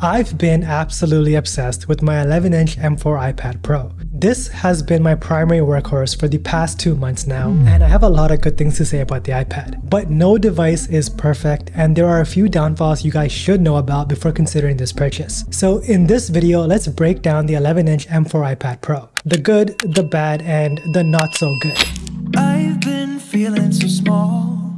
I've been absolutely obsessed with my 11-inch M4 iPad Pro. This has been my primary workhorse for the past 2 months now, and I have a lot of good things to say about the iPad. But no device is perfect, and there are a few downfalls you guys should know about before considering this purchase. So in this video, let's break down the 11-inch M4 iPad Pro. The good, the bad, and the not so good. I've been feeling so small.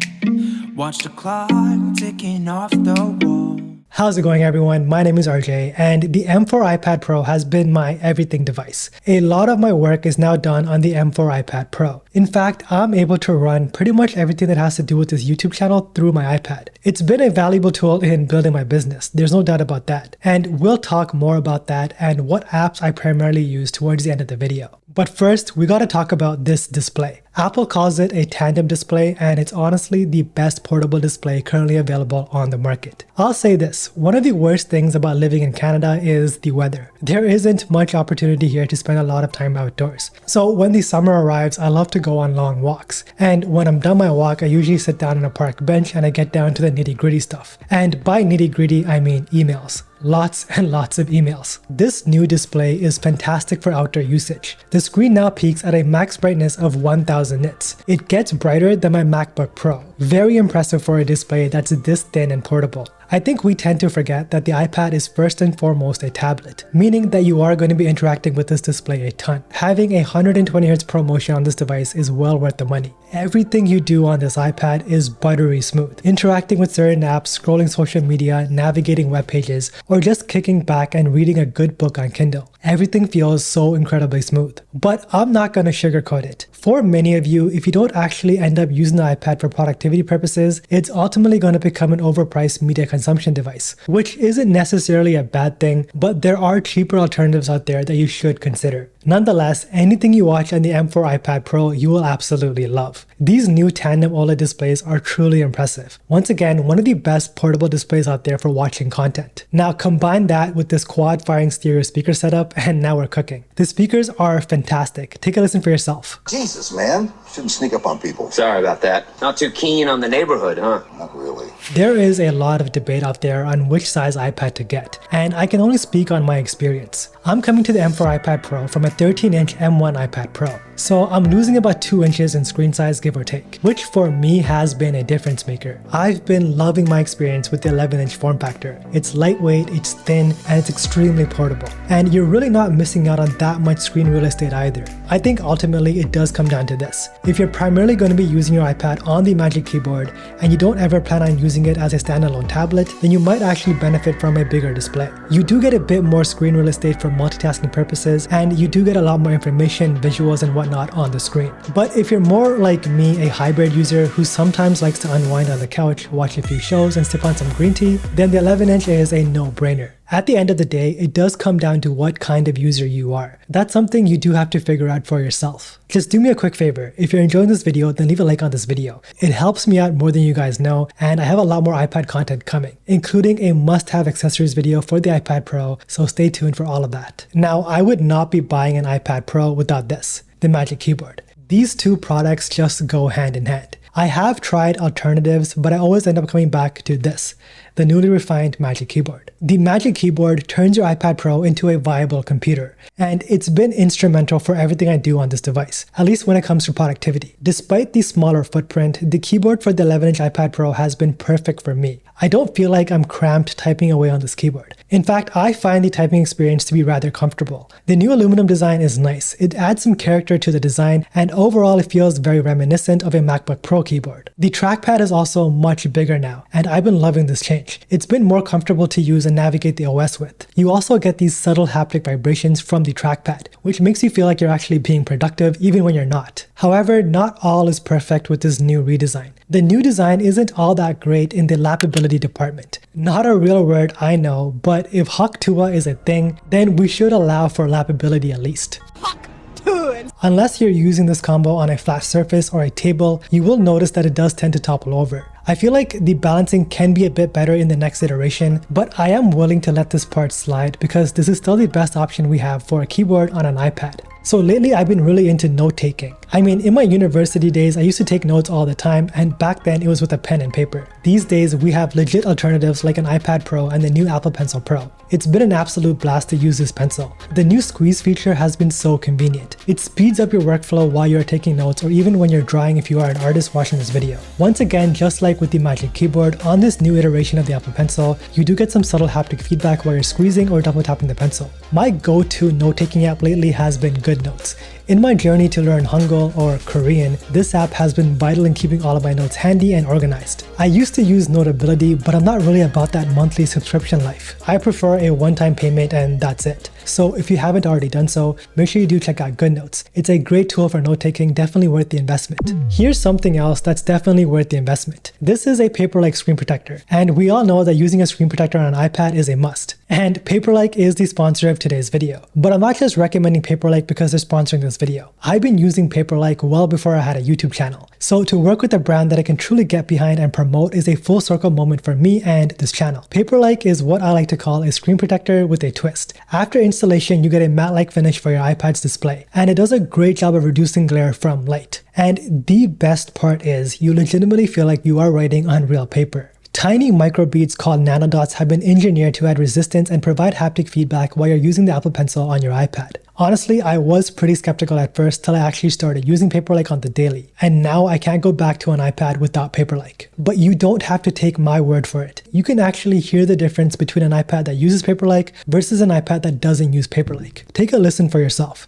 Watch the clock ticking off the wall. How's it going, everyone? My name is RJ, and the M4 iPad Pro has been my everything device. A lot of my work is now done on the M4 iPad Pro. In fact, I'm able to run pretty much everything that has to do with this YouTube channel through my iPad. It's been a valuable tool in building my business, there's no doubt about that. And we'll talk more about that and what apps I primarily use towards the end of the video. But first, we gotta talk about this display. Apple calls it a Tandem display, and it's honestly the best portable display currently available on the market. I'll say this, one of the worst things about living in Canada is the weather. There isn't much opportunity here to spend a lot of time outdoors. So when the summer arrives, I love to go on long walks. And when I'm done my walk, I usually sit down on a park bench and I get down to the nitty-gritty stuff. And by nitty-gritty, I mean emails. Lots and lots of emails. This new display is fantastic for outdoor usage. The screen now peaks at a max brightness of 1000 nits. It gets brighter than my MacBook Pro. Very impressive for a display that's this thin and portable. I think we tend to forget that the iPad is first and foremost a tablet, meaning that you are going to be interacting with this display a ton. Having a 120Hz ProMotion on this device is well worth the money. Everything you do on this iPad is buttery smooth. Interacting with certain apps, scrolling social media, navigating web pages, or just kicking back and reading a good book on Kindle. Everything feels so incredibly smooth. But I'm not going to sugarcoat it. For many of you, if you don't actually end up using the iPad for productivity purposes, it's ultimately going to become an overpriced media consumption device, which isn't necessarily a bad thing, but there are cheaper alternatives out there that you should consider. Nonetheless, anything you watch on the M4 iPad Pro, you will absolutely love. These new Tandem OLED displays are truly impressive. Once again, one of the best portable displays out there for watching content. Now combine that with this quad-firing stereo speaker setup, and now we're cooking. The speakers are fantastic. Take a listen for yourself. Jesus, man. Shouldn't sneak up on people. Sorry about that. Not too keen on the neighborhood, huh? Not really. There is a lot of debate out there on which size iPad to get, and I can only speak on my experience. I'm coming to the M4 iPad Pro from a 13-inch M1 iPad Pro, so I'm losing about 2 inches in screen size, give or take, which for me has been a difference maker. I've been loving my experience with the 11-inch form factor. It's lightweight, it's thin, and it's extremely portable. And you're really not missing out on that much screen real estate either. I think ultimately it does come down to this. If you're primarily going to be using your iPad on the Magic Keyboard and you don't ever plan on using it as a standalone tablet, then you might actually benefit from a bigger display. You do get a bit more screen real estate for multitasking purposes, and you do get a lot more information, visuals, and whatnot on the screen. But if you're more like me, a hybrid user who sometimes likes to unwind on the couch, watch a few shows, and sip on some green tea, then the 11-inch is a no-brainer. At the end of the day, it does come down to what kind of user you are. That's something you do have to figure out for yourself. Just do me a quick favor. If you're enjoying this video, then leave a like on this video. It helps me out more than you guys know, and I have a lot more iPad content coming, including a must-have accessories video for the iPad Pro, so stay tuned for all of that. Now, I would not be buying an iPad Pro without this, the Magic Keyboard. These two products just go hand in hand. I have tried alternatives, but I always end up coming back to this, the newly refined Magic Keyboard. The Magic Keyboard turns your iPad Pro into a viable computer, and it's been instrumental for everything I do on this device, at least when it comes to productivity. Despite the smaller footprint, the keyboard for the 11-inch iPad Pro has been perfect for me. I don't feel like I'm cramped typing away on this keyboard. In fact, I find the typing experience to be rather comfortable. The new aluminum design is nice. It adds some character to the design, and overall it feels very reminiscent of a MacBook Pro keyboard. The trackpad is also much bigger now, and I've been loving this change. It's been more comfortable to use and navigate the OS with. You also get these subtle haptic vibrations from the trackpad, which makes you feel like you're actually being productive even when you're not. However, not all is perfect with this new redesign. The new design isn't all that great in the lappability department. Not a real word, I know, but if Hawk-Tuah is a thing, then we should allow for lappability at least. Unless you're using this combo on a flat surface or a table, you will notice that it does tend to topple over. I feel like the balancing can be a bit better in the next iteration, but I am willing to let this part slide because this is still the best option we have for a keyboard on an iPad. So lately I've been really into note-taking. I mean, in my university days, I used to take notes all the time, and back then it was with a pen and paper. These days, we have legit alternatives like an iPad Pro and the new Apple Pencil Pro. It's been an absolute blast to use this pencil. The new squeeze feature has been so convenient. It speeds up your workflow while you're taking notes or even when you're drawing if you are an artist watching this video. Once again, just like with the Magic Keyboard, on this new iteration of the Apple Pencil, you do get some subtle haptic feedback while you're squeezing or double tapping the pencil. My go-to note-taking app lately has been GoodNotes. In my journey to learn Hangul or Korean, this app has been vital in keeping all of my notes handy and organized. I used to use Notability, but I'm not really about that monthly subscription life. I prefer a one-time payment and that's it. So if you haven't already done so, make sure you do check out GoodNotes. It's a great tool for note-taking, definitely worth the investment. Here's something else that's definitely worth the investment. This is a Paperlike screen protector, and we all know that using a screen protector on an iPad is a must. And Paperlike is the sponsor of today's video. But I'm not just recommending Paperlike because they're sponsoring this video. I've been using Paperlike well before I had a YouTube channel. So to work with a brand that I can truly get behind and promote is a full circle moment for me and this channel. Paperlike is what I like to call a screen protector with a twist. After installation, you get a matte-like finish for your iPad's display, and it does a great job of reducing glare from light. And the best part is, you legitimately feel like you are writing on real paper. Tiny microbeads called nanodots have been engineered to add resistance and provide haptic feedback while you're using the Apple Pencil on your iPad. Honestly, I was pretty skeptical at first till I actually started using Paperlike on the daily, and now I can't go back to an iPad without Paperlike. But you don't have to take my word for it. You can actually hear the difference between an iPad that uses Paperlike versus an iPad that doesn't use Paperlike. Take a listen for yourself.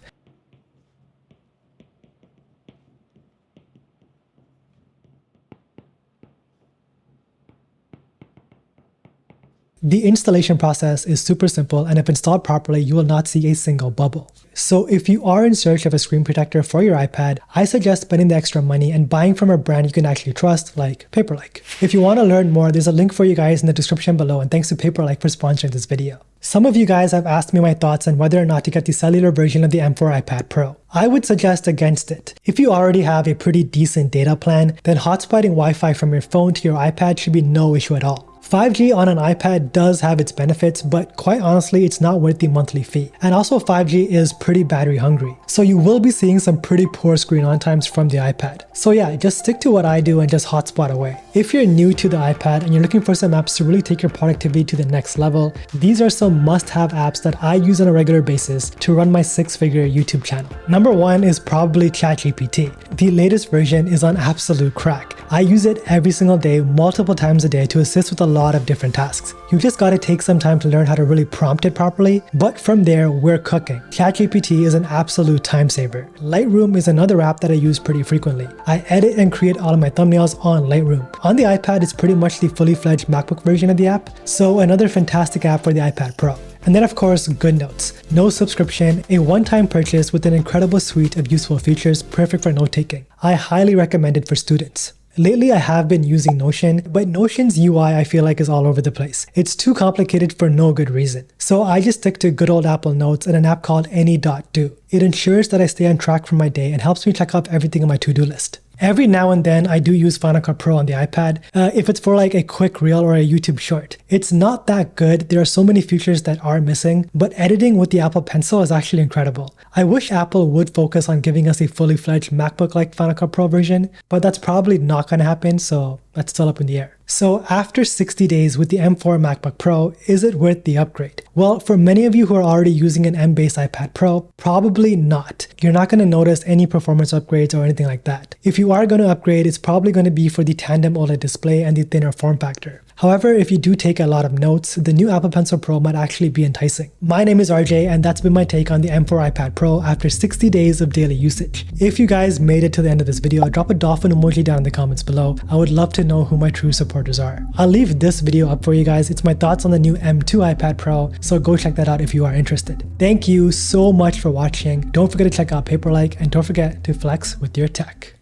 The installation process is super simple, and if installed properly, you will not see a single bubble. So if you are in search of a screen protector for your iPad, I suggest spending the extra money and buying from a brand you can actually trust, like Paperlike. If you want to learn more, there's a link for you guys in the description below, and thanks to Paperlike for sponsoring this video. Some of you guys have asked me my thoughts on whether or not to get the cellular version of the M4 iPad Pro. I would suggest against it. If you already have a pretty decent data plan, then hotspotting Wi-Fi from your phone to your iPad should be no issue at all. 5G on an iPad does have its benefits, but quite honestly, it's not worth the monthly fee. And also 5G is pretty battery hungry, so you will be seeing some pretty poor screen on times from the iPad. So yeah, just stick to what I do and just hotspot away. If you're new to the iPad and you're looking for some apps to really take your productivity to the next level, these are some must-have apps that I use on a regular basis to run my six-figure YouTube channel. Number one is probably ChatGPT. The latest version is on absolute crack. I use it every single day, multiple times a day to assist with a lot of different tasks. You just gotta take some time to learn how to really prompt it properly, but from there, we're cooking. ChatGPT is an absolute time saver. Lightroom is another app that I use pretty frequently. I edit and create all of my thumbnails on Lightroom. On the iPad, it's pretty much the fully fledged MacBook version of the app, so another fantastic app for the iPad Pro. And then of course, GoodNotes. No subscription, a one-time purchase with an incredible suite of useful features, perfect for note-taking. I highly recommend it for students. Lately, I have been using Notion, but Notion's UI I feel like is all over the place. It's too complicated for no good reason. So I just stick to good old Apple Notes and an app called Any.do. It ensures that I stay on track for my day and helps me check off everything on my to-do list. Every now and then, I do use Final Cut Pro on the iPad, if it's for like a quick reel or a YouTube short. It's not that good, there are so many features that are missing, but editing with the Apple Pencil is actually incredible. I wish Apple would focus on giving us a fully fledged MacBook-like Final Cut Pro version, but that's probably not gonna happen, so that's still up in the air. So after 60 days with the M4 MacBook Pro, is it worth the upgrade? Well, for many of you who are already using an M-based iPad Pro, probably not. You're not going to notice any performance upgrades or anything like that. If you are going to upgrade, it's probably going to be for the Tandem OLED display and the thinner form factor. However, if you do take a lot of notes, the new Apple Pencil Pro might actually be enticing. My name is RJ, and that's been my take on the M4 iPad Pro after 60 days of daily usage. If you guys made it to the end of this video, drop a dolphin emoji down in the comments below. I would love to know who my true supporters are. I'll leave this video up for you guys. It's my thoughts on the new M2 iPad Pro, so go check that out if you are interested. Thank you so much for watching. Don't forget to check out Paperlike, and don't forget to flex with your tech.